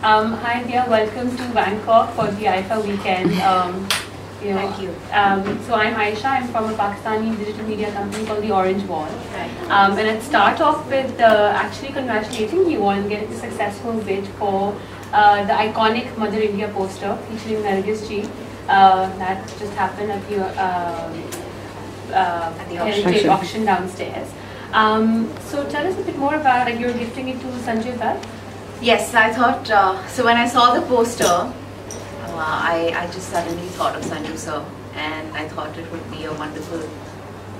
Hi dear, welcome to Bangkok for the IIFA weekend. Thank you. So I'm Aisha, I'm from a Pakistani digital media company called the Orange Wall. Right. And I'd start off with actually congratulating you on getting the successful bid for the iconic Mother India poster featuring Nargis ji. That just happened at the heritage auction downstairs. So tell us a bit more about, like, you're gifting it to Sanjay Dutt. Yes, I thought, so when I saw the poster, I just suddenly thought of Sanju sir, and I thought it would be a wonderful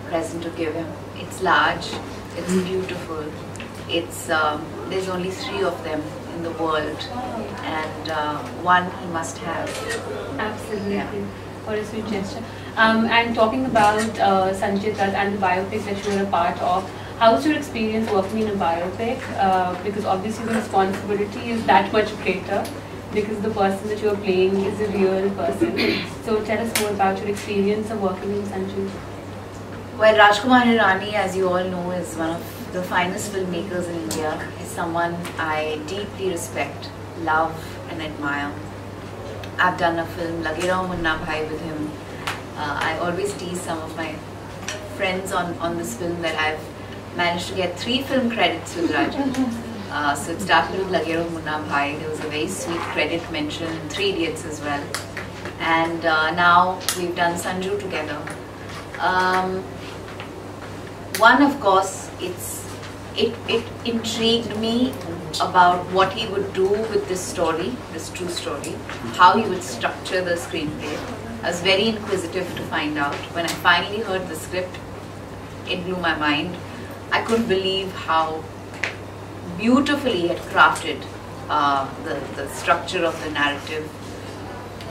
present to give him. It's large, it's beautiful, it's there's only 3 of them in the world, and one he must have. Absolutely. Yeah. What a sweet gesture. And talking about Sanjay Dutt and the biopic that you were a part of, how was your experience working in a biopic? Because obviously the responsibility is that much greater because the person that you're playing is a real person. So tell us more about your experience of working in Sanjay. Well, Rajkumar Hirani, as you all know, is one of the finest filmmakers in India. He's someone I deeply respect, love and admire. I've done a film, Lage Raho Munna Bhai, with him. I always tease some of my friends on this film that I've managed to get 3 film credits with Raju. So it started with Lage Raho Munna Bhai. There was a very sweet credit mention in 3 Idiots as well. And now we've done Sanju together. One, of course, it intrigued me about what he would do with this story, this true story, how he would structure the screenplay. I was very inquisitive to find out. When I finally heard the script, it blew my mind. I couldn't believe how beautifully he had crafted the structure of the narrative.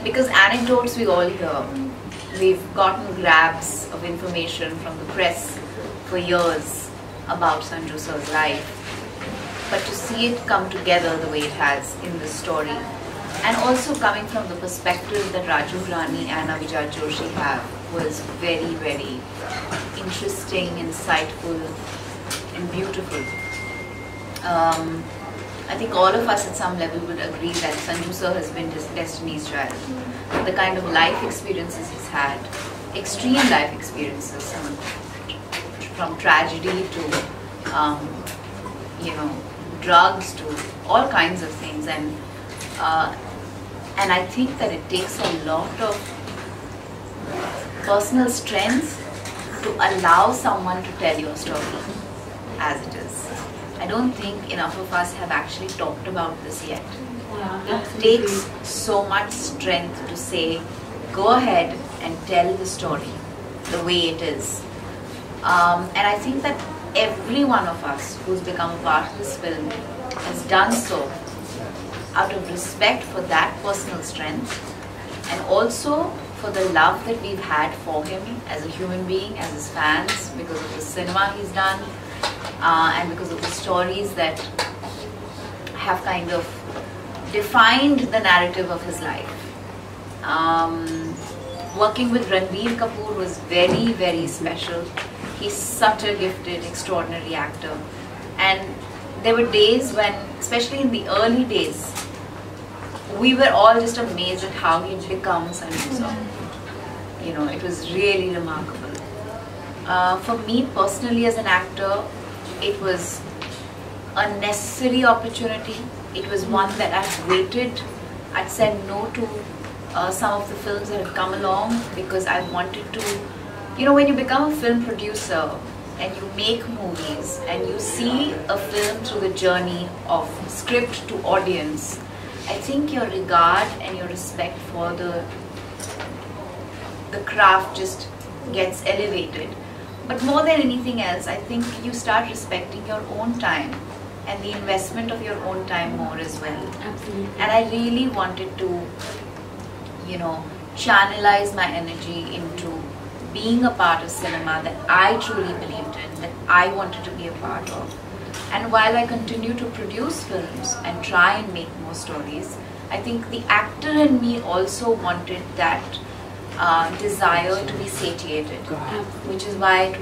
Because anecdotes we all hear, we've gotten grabs of information from the press for years about Sanju sir's life. But to see it come together the way it has in this story, and also coming from the perspective that Raju Hirani and Avijat Joshi have, was very, very interesting, insightful and beautiful. I think all of us at some level would agree that Sanju sir has been Destiny's Child. The kind of life experiences he's had, extreme life experiences, from tragedy to, drugs to all kinds of things, and I think that it takes a lot of personal strength to allow someone to tell your story as it is. I don't think enough of us have actually talked about this yet. Yeah, it takes so much strength to say, go ahead and tell the story the way it is. And I think that every one of us who's become a part of this film has done so out of respect for that personal strength, and also for the love that we've had for him as a human being, as his fans, because of the cinema he's done, and because of the stories that have kind of defined the narrative of his life. Working with Ranbir Kapoor was very, very special. He's such a gifted, extraordinary actor. And there were days when, especially in the early days, we were all just amazed at how he'd become Sanju sir. You know, it was really remarkable. For me personally as an actor, it was a necessary opportunity. It was one that I'd waited. I'd said no to some of the films that had come along because I wanted to, when you become a film producer and you make movies and you see a film through the journey of script to audience, I think your regard and your respect for the craft just gets elevated. But more than anything else, I think you start respecting your own time and the investment of your own time more as well. absolutely. And I really wanted to, channelize my energy into being a part of cinema that I truly believed in, that I wanted to be a part of. And while I continue to produce films and try and make more stories, I think the actor in me also wanted that desire to be satiated, which is why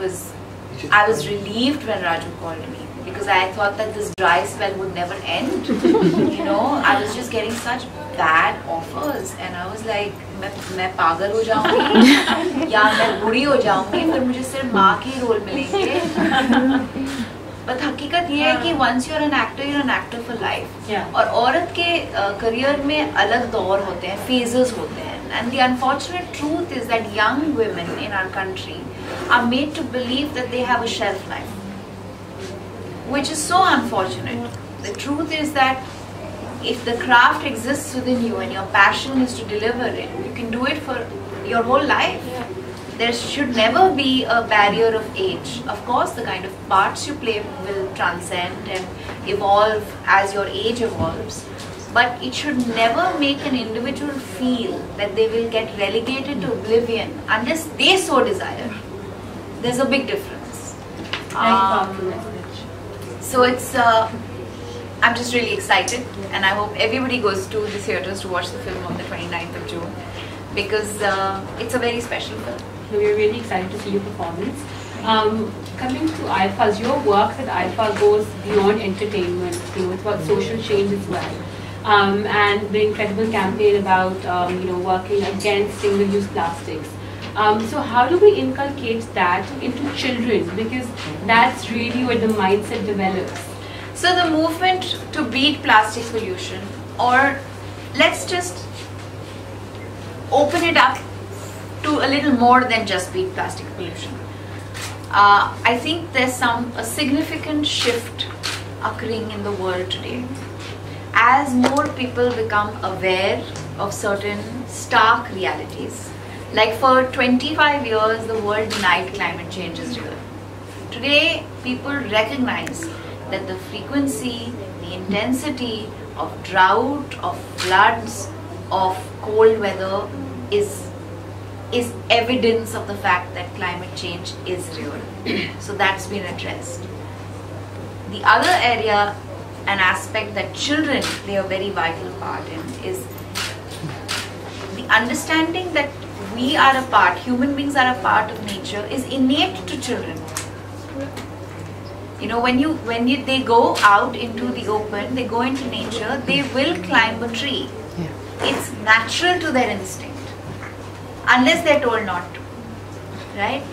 I was relieved when Raju called me, because I thought that this dry spell would never end. You know, I was just getting such bad offers, and I was like, मैं पागल हो जाऊँगी या मैं बुरी हो जाऊँगी, फिर मुझे सिर्फ माँ के रोल मिलेंगे. But हकीकत ये है कि once you're an actor for life. Yeah. और औरत के करियर में अलग दौर होते हैं, phases होते हैं. And the unfortunate truth is that young women in our country are made to believe that they have a shelf life, which is so unfortunate. The truth is that if the craft exists within you and your passion is to deliver it, you can do it for your whole life. There should never be a barrier of age. Of course, the kind of parts you play will transcend and evolve as your age evolves. But it should never make an individual feel that they will get relegated to oblivion unless they so desire. There's a big difference. Very powerful message. So it's, I'm just really excited, and I hope everybody goes to the theatres to watch the film on the 29th of June, because it's a very special film. So we're really excited to see your performance. Coming to IIFA's, your work with IIFA goes beyond entertainment. You know, it's about social change as well. And the incredible campaign about working against single-use plastics. So how do we inculcate that into children? Because that's really where the mindset develops. So the movement to beat plastic pollution, or let's just open it up to a little more than just beat plastic pollution. I think there's a significant shift occurring in the world today. As more people become aware of certain stark realities, like for 25 years the world denied climate change is real. Today people recognize that the frequency, the intensity of drought, of floods, of cold weather is evidence of the fact that climate change is real. So that's been addressed. The other area, an aspect that children play a very vital part in, is the understanding that we are a part, human beings are a part of nature, is innate to children. You know, when they go out into the open, they go into nature, they will climb a tree. Yeah. It's natural to their instinct, unless they're told not to, right?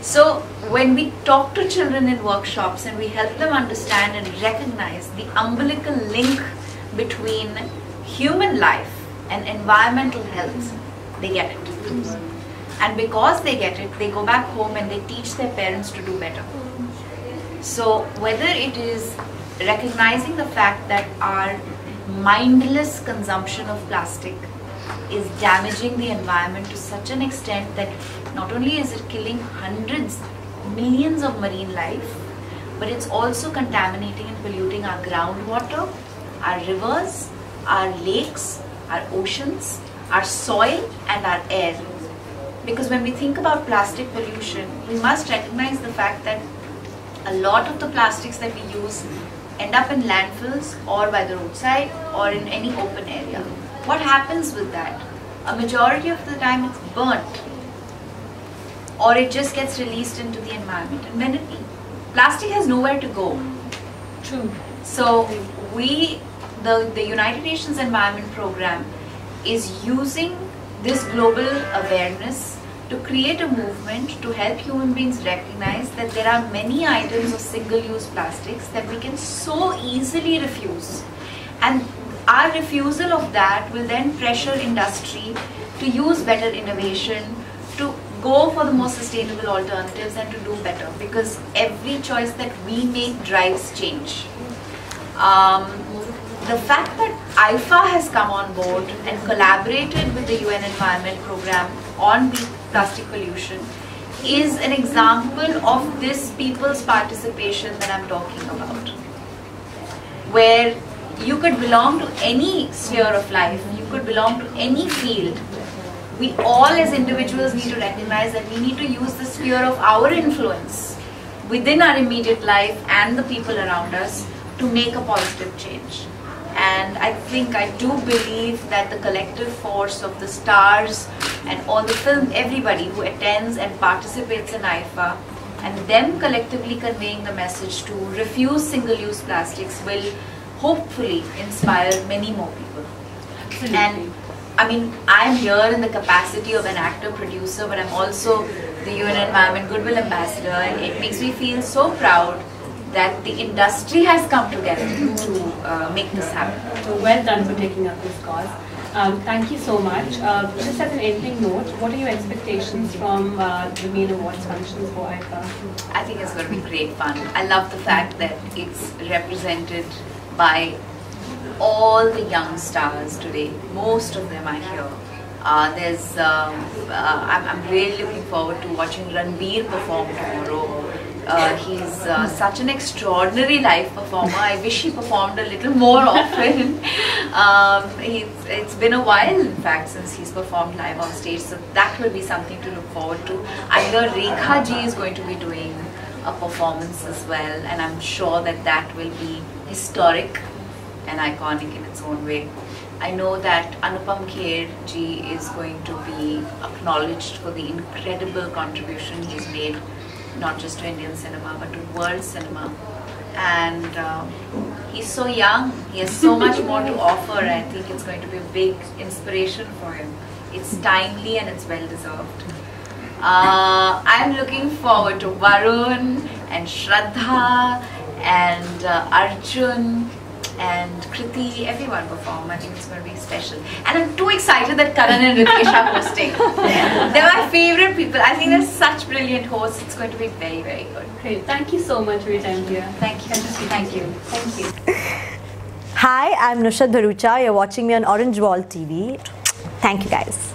So when we talk to children in workshops and we help them understand and recognize the umbilical link between human life and environmental health, they get it. And because they get it, they go back home and they teach their parents to do better. So whether it is recognizing the fact that our mindless consumption of plastic is damaging the environment to such an extent that not only is it killing hundreds, millions of marine life, but it's also contaminating and polluting our groundwater, our rivers, our lakes, our oceans, our soil and our air. Because when we think about plastic pollution, we must recognize the fact that a lot of the plastics that we use end up in landfills or by the roadside or in any open area. What happens with that? A majority of the time it's burnt, or it just gets released into the environment. And when plastic has nowhere to go. True. So the United Nations Environment Program is using this global awareness to create a movement to help human beings recognize that there are many items of single-use plastics that we can so easily refuse. And our refusal of that will then pressure industry to use better innovation, to go for the more sustainable alternatives and to do better, because every choice that we make drives change. The fact that IIFA has come on board and collaborated with the UN Environment Program on plastic pollution is an example of this people's participation that I'm talking about, where you could belong to any sphere of life, you could belong to any field. We all as individuals need to recognize that we need to use the sphere of our influence within our immediate life and the people around us to make a positive change. And I do believe that the collective force of the stars and all the film, everybody who attends and participates in IIFA and them collectively conveying the message to refuse single-use plastics will hopefully inspire many more people. Absolutely. And I mean, I'm here in the capacity of an actor, producer, but I'm also the UN Environment Goodwill Ambassador, and it makes me feel so proud that the industry has come together to make this happen. So well done for taking up this cause. Thank you so much. Just as an ending note, what are your expectations from the main awards functions for IIFA? I think it's going to be great fun. I love the fact that it's represented by all the young stars today. Most of them are here. I'm really looking forward to watching Ranbir perform tomorrow. He's such an extraordinary live performer. I wish he performed a little more often. It's been a while, in fact, since he's performed live on stage, so that will be something to look forward to. I hear Rekha ji is going to be doing a performance as well, and I'm sure that that will be historic and iconic in its own way. I know that Anupam Kher ji is going to be acknowledged for the incredible contribution he's made, not just to Indian cinema but to world cinema. And he's so young, he has so much more to offer, and I think it's going to be a big inspiration for him. It's timely and it's well deserved. I'm looking forward to Varun and Shraddha and Arjun and Kriti, everyone perform. I think it's going to be special. And I'm too excited that Karan and Ritesh are hosting. They're my favorite people. I think they're such brilliant hosts. It's going to be very, very good. Great. Thank you so much for your time, dear. Thank you. Thank you. Thank you. Hi, I'm Nushat Bharucha. You're watching me on Orange Wall TV. Thank you, guys.